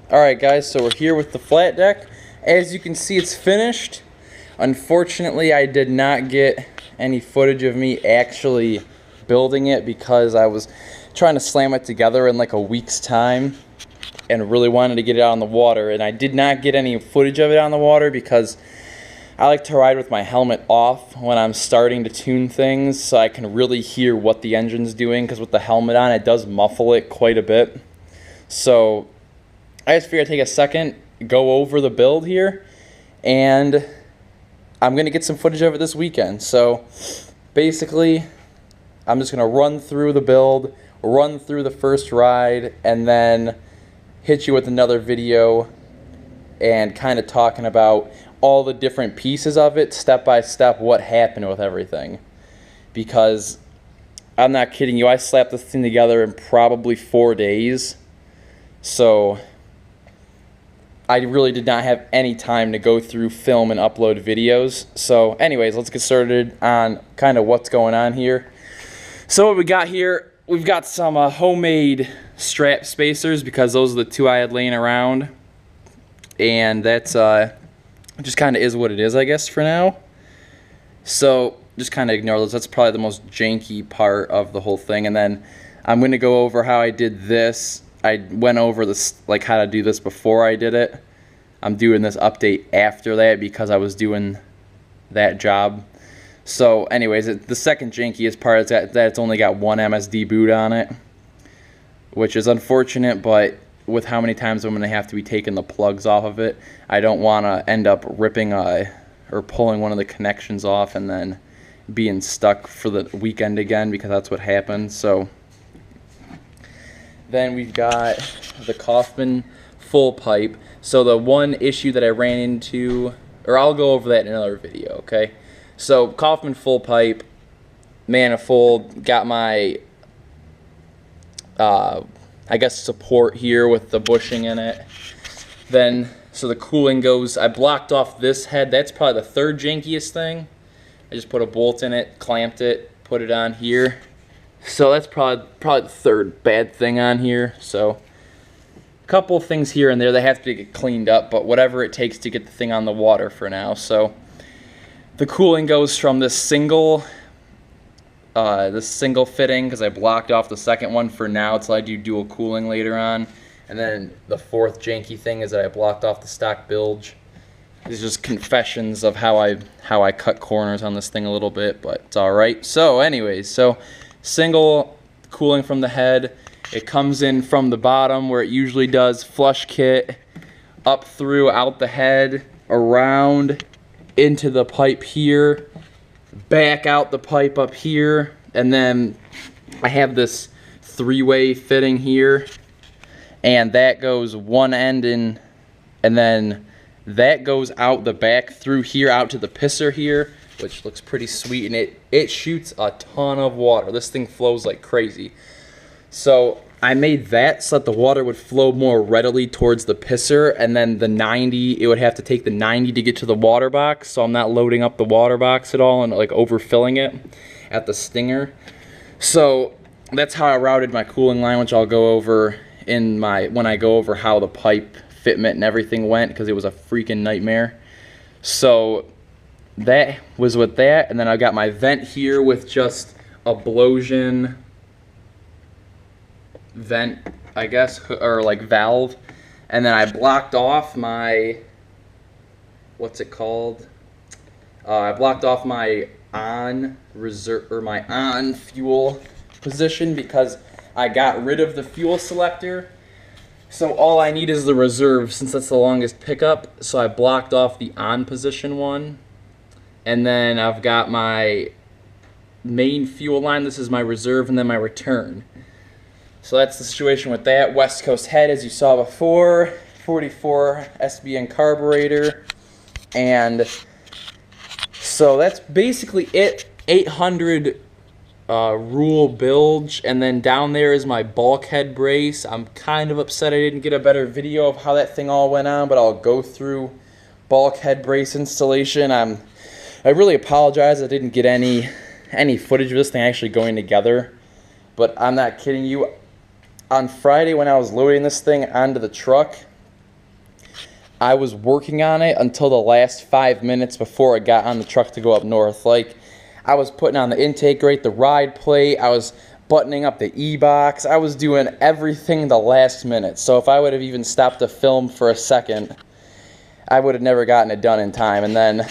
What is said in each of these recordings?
Alright guys, so we're here with the flat deck. As you can see, it's finished. Unfortunately, I did not get any footage of me actually building it because I was trying to slam it together in like a week's time and really wanted to get it out on the water, and I did not get any footage of it on the water because I like to ride with my helmet off when I'm starting to tune things so I can really hear what the engine's doing, because with the helmet on it does muffle it quite a bit. So I just figured I'd take a second, go over the build here, and I'm going to get some footage of it this weekend. So basically, I'm just going to run through the build, run through the first ride, and then hit you with another video and kind of talking about all the different pieces of it, step by step, what happened with everything. Because I'm not kidding you, I slapped this thing together in probably 4 days. So I really did not have any time to go through, film, and upload videos. So anyways, let's get started on kind of what's going on here. So what we got here, we've got some homemade strap spacers because those are the two I had laying around. And that's just kind of is what it is, I guess, for now. So just kind of ignore those. That's probably the most janky part of the whole thing. And then I'm going to go over how I did this. I went over this, like how to do this before I did it. I'm doing this update after that because I was doing that job. So anyways, the second jankiest part is that it's only got one MSD boot on it, which is unfortunate, but with how many times I'm going to have to be taking the plugs off of it, I don't want to end up ripping or pulling one of the connections off and then being stuck for the weekend again, because that's what happened. So then we've got the Kaufman full pipe. So the one issue that I ran into, or I'll go over that in another video, okay? So Kaufman full pipe, manifold, got my, I guess, support here with the bushing in it. Then, so the cooling goes, I blocked off this head. That's probably the third jankiest thing. I just put a bolt in it, clamped it, put it on here. So that's probably the third bad thing on here. So a couple things here and there that have to get cleaned up, but whatever it takes to get the thing on the water for now. So the cooling goes from this single fitting, because I blocked off the second one for now until I do dual cooling later on. And then the fourth janky thing is that I blocked off the stock bilge. These are just confessions of how I cut corners on this thing a little bit, but it's all right. So anyways, so single cooling from the head. It comes in from the bottom where it usually does, flush kit, up through, out the head, around, into the pipe here, back out the pipe up here, and then I have this three-way fitting here, and that goes one end in, and then that goes out the back through here out to the pisser here, which looks pretty sweet, and it shoots a ton of water. This thing flows like crazy. So I made that so that the water would flow more readily towards the pisser, and then the 90, it would have to take the 90 to get to the water box, so I'm not loading up the water box at all and like overfilling it at the stinger. So that's how I routed my cooling line, which I'll go over in when I go over how the pipe fitment and everything went, because it was a freaking nightmare. So that was with that, and then I got my vent here with just a Blosian vent, I guess, or like valve, and then I blocked off my, what's it called? I blocked off my on reserve, or my on fuel position, because I got rid of the fuel selector. So all I need is the reserve, since that's the longest pickup. So I blocked off the on position one. And then I've got my main fuel line. This is my reserve, and then my return. So that's the situation with that. West Coast head, as you saw before, 44 SBN carburetor. And so that's basically it. 800 rule bilge, and then down there is my bulkhead brace. I'm kind of upset I didn't get a better video of how that thing all went on, but I'll go through bulkhead brace installation. I really apologize I didn't get any footage of this thing actually going together, but I'm not kidding you. On Friday when I was loading this thing onto the truck, I was working on it until the last 5 minutes before I got on the truck to go up north. Like, I was putting on the intake grate, the ride plate, I was buttoning up the e-box, I was doing everything the last minute. So if I would have even stopped to film for a second, I would have never gotten it done in time. And then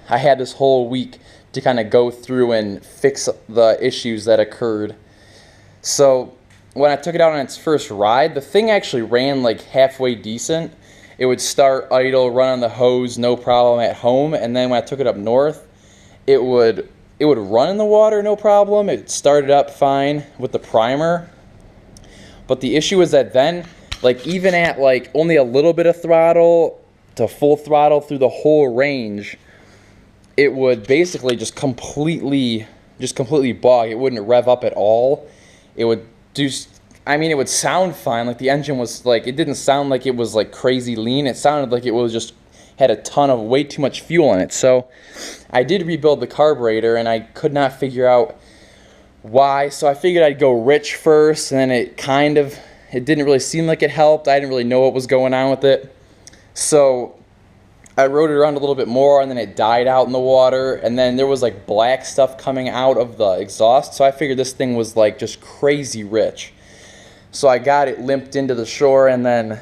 I had this whole week to kind of go through and fix the issues that occurred. So when I took it out on its first ride, the thing actually ran like halfway decent. It would start idle, run on the hose, no problem at home. And then when I took it up north, it would run in the water, no problem. It started up fine with the primer. But the issue is that then, like, even at like only a little bit of throttle to full throttle through the whole range, it would basically just completely bog. It wouldn't rev up at all. It would do, I mean, it would sound fine. Like, the engine was like, it didn't sound like it was like crazy lean. It sounded like it was just had a ton of way too much fuel in it. So I did rebuild the carburetor, and I could not figure out why. So I figured I'd go rich first, and then it didn't really seem like it helped. I didn't really know what was going on with it. So I rode it around a little bit more, and then it died out in the water, and then there was like black stuff coming out of the exhaust. So I figured this thing was like just crazy rich. So I got it limped into the shore, and then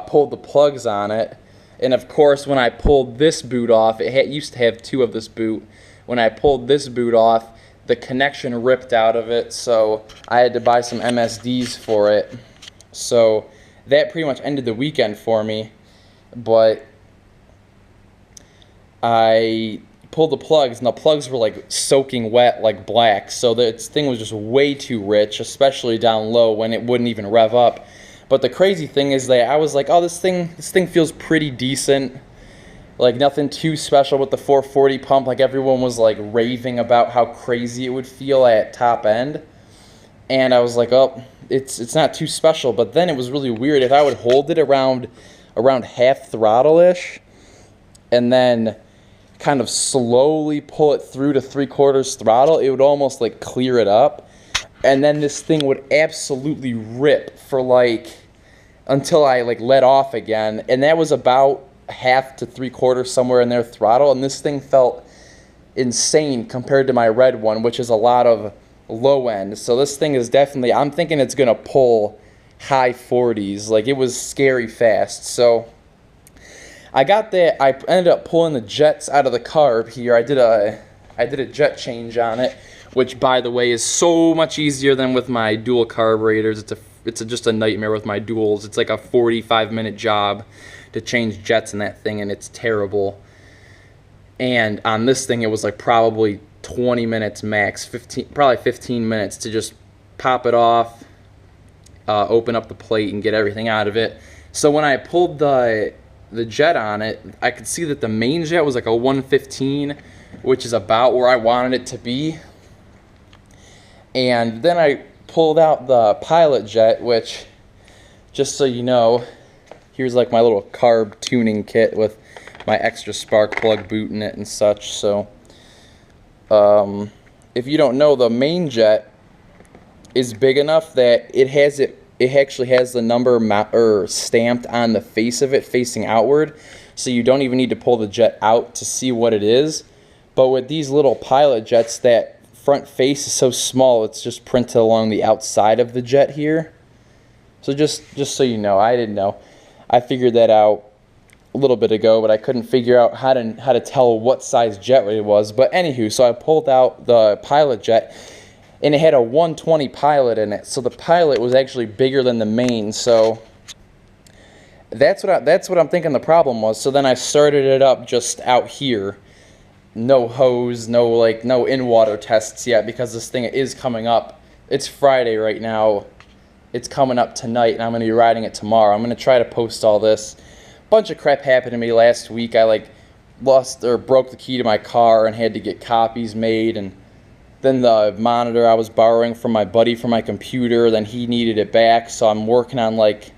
pulled the plugs on it. And of course, when I pulled this boot off, it used to have two of this boot. When I pulled this boot off, the connection ripped out of it, so I had to buy some MSDs for it. So that pretty much ended the weekend for me. But I pulled the plugs, and the plugs were like soaking wet, like black. So this thing was just way too rich, especially down low when it wouldn't even rev up. But the crazy thing is that I was like, oh, this thing feels pretty decent. Like, nothing too special with the 440 pump. Like, everyone was like raving about how crazy it would feel at top end. And I was like, oh, it's not too special. But then it was really weird. If I would hold it around half throttle-ish, and then kind of slowly pull it through to 3/4 throttle, it would almost like clear it up. And then this thing would absolutely rip for like, until I like let off again. And that was about half to 3/4, somewhere in there, throttle. And this thing felt insane compared to my red one, which is a lot of low end. So this thing is definitely, I'm thinking it's going to pull high 40s. Like, it was scary fast. So I got that. I ended up pulling the jets out of the carb here. I did a jet change on it, which, by the way, is so much easier than with my dual carburetors. It's just a nightmare with my duals. It's like a 45-minute job to change jets in that thing, and it's terrible. And on this thing, it was like probably 20 minutes max, probably 15 minutes to just pop it off, open up the plate, and get everything out of it. So when I pulled the jet on it, I could see that the main jet was like a 115, which is about where I wanted it to be. And then I pulled out the pilot jet, which, just so you know, here's like my little carb tuning kit with my extra spark plug boot in it and such. So if you don't know, the main jet is big enough that it actually has the number stamped on the face of it facing outward, so you don't even need to pull the jet out to see what it is. But with these little pilot jets, that front face is so small, it's just printed along the outside of the jet here. So just so you know, I didn't know. I figured that out a little bit ago, but I couldn't figure out how to tell what size jet it was. But anywho, so I pulled out the pilot jet, and it had a 120 pilot in it. So the pilot was actually bigger than the main. So that's what I'm thinking the problem was. So then I started it up just out here. No hose, no in-water tests yet, because this thing is coming up. It's Friday right now. It's coming up tonight, and I'm going to be riding it tomorrow. I'm going to try to post all this. Bunch of crap happened to me last week. I lost or broke the key to my car and had to get copies made, and then the monitor I was borrowing from my buddy for my computer, then he needed it back, so I'm working on like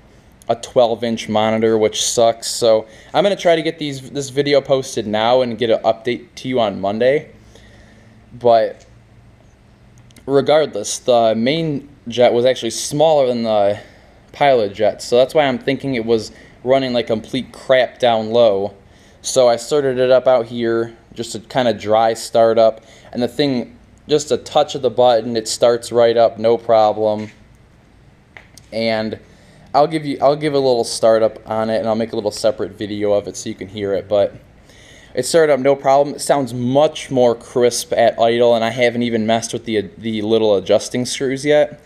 a 12-inch monitor, which sucks. So I'm going to try to get this video posted now and get an update to you on Monday. But regardless, the main jet was actually smaller than the pilot jet, so that's why I'm thinking it was running like complete crap down low. So I started it up out here, just a kind of dry startup, and the thing, just a touch of the button, it starts right up, no problem. And I'll give a little startup on it, and I'll make a little separate video of it so you can hear it. But it started up no problem. It sounds much more crisp at idle, and I haven't even messed with the little adjusting screws yet.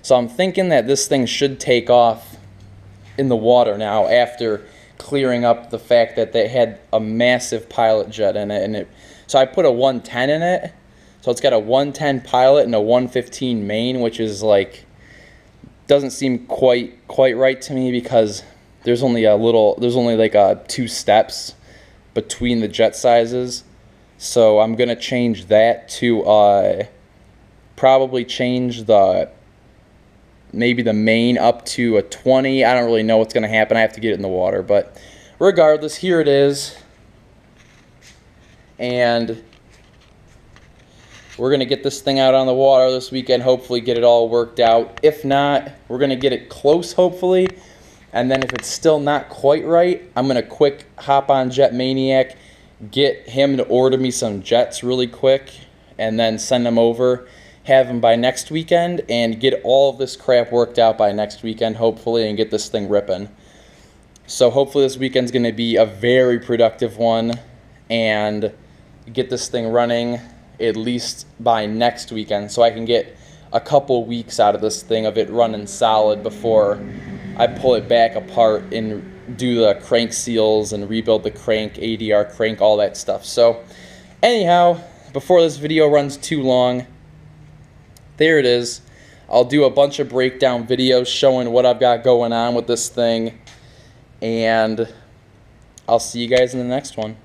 So I'm thinking that this thing should take off in the water now after clearing up the fact that they had a massive pilot jet in it. So I put a 110 in it. So it's got a 110 pilot and a 115 main, which is like, doesn't seem quite right to me because there's only like 2 steps between the jet sizes. So I'm gonna change that to probably change maybe the main up to a 20. I don't really know what's gonna happen. I have to get it in the water, but regardless, here it is. And we're gonna get this thing out on the water this weekend, hopefully get it all worked out. If not, we're gonna get it close, hopefully. And then if it's still not quite right, I'm gonna quick hop on Jet Maniac, get him to order me some jets really quick, and then send them over, have them by next weekend, and get all of this crap worked out by next weekend, hopefully, and get this thing ripping. So hopefully this weekend's gonna be a very productive one, and get this thing running at least by next weekend, so I can get a couple weeks out of this thing of it running solid before I pull it back apart and do the crank seals and rebuild the crank, ADR crank, all that stuff. So anyhow, before this video runs too long, there it is. I'll do a bunch of breakdown videos showing what I've got going on with this thing, and I'll see you guys in the next one.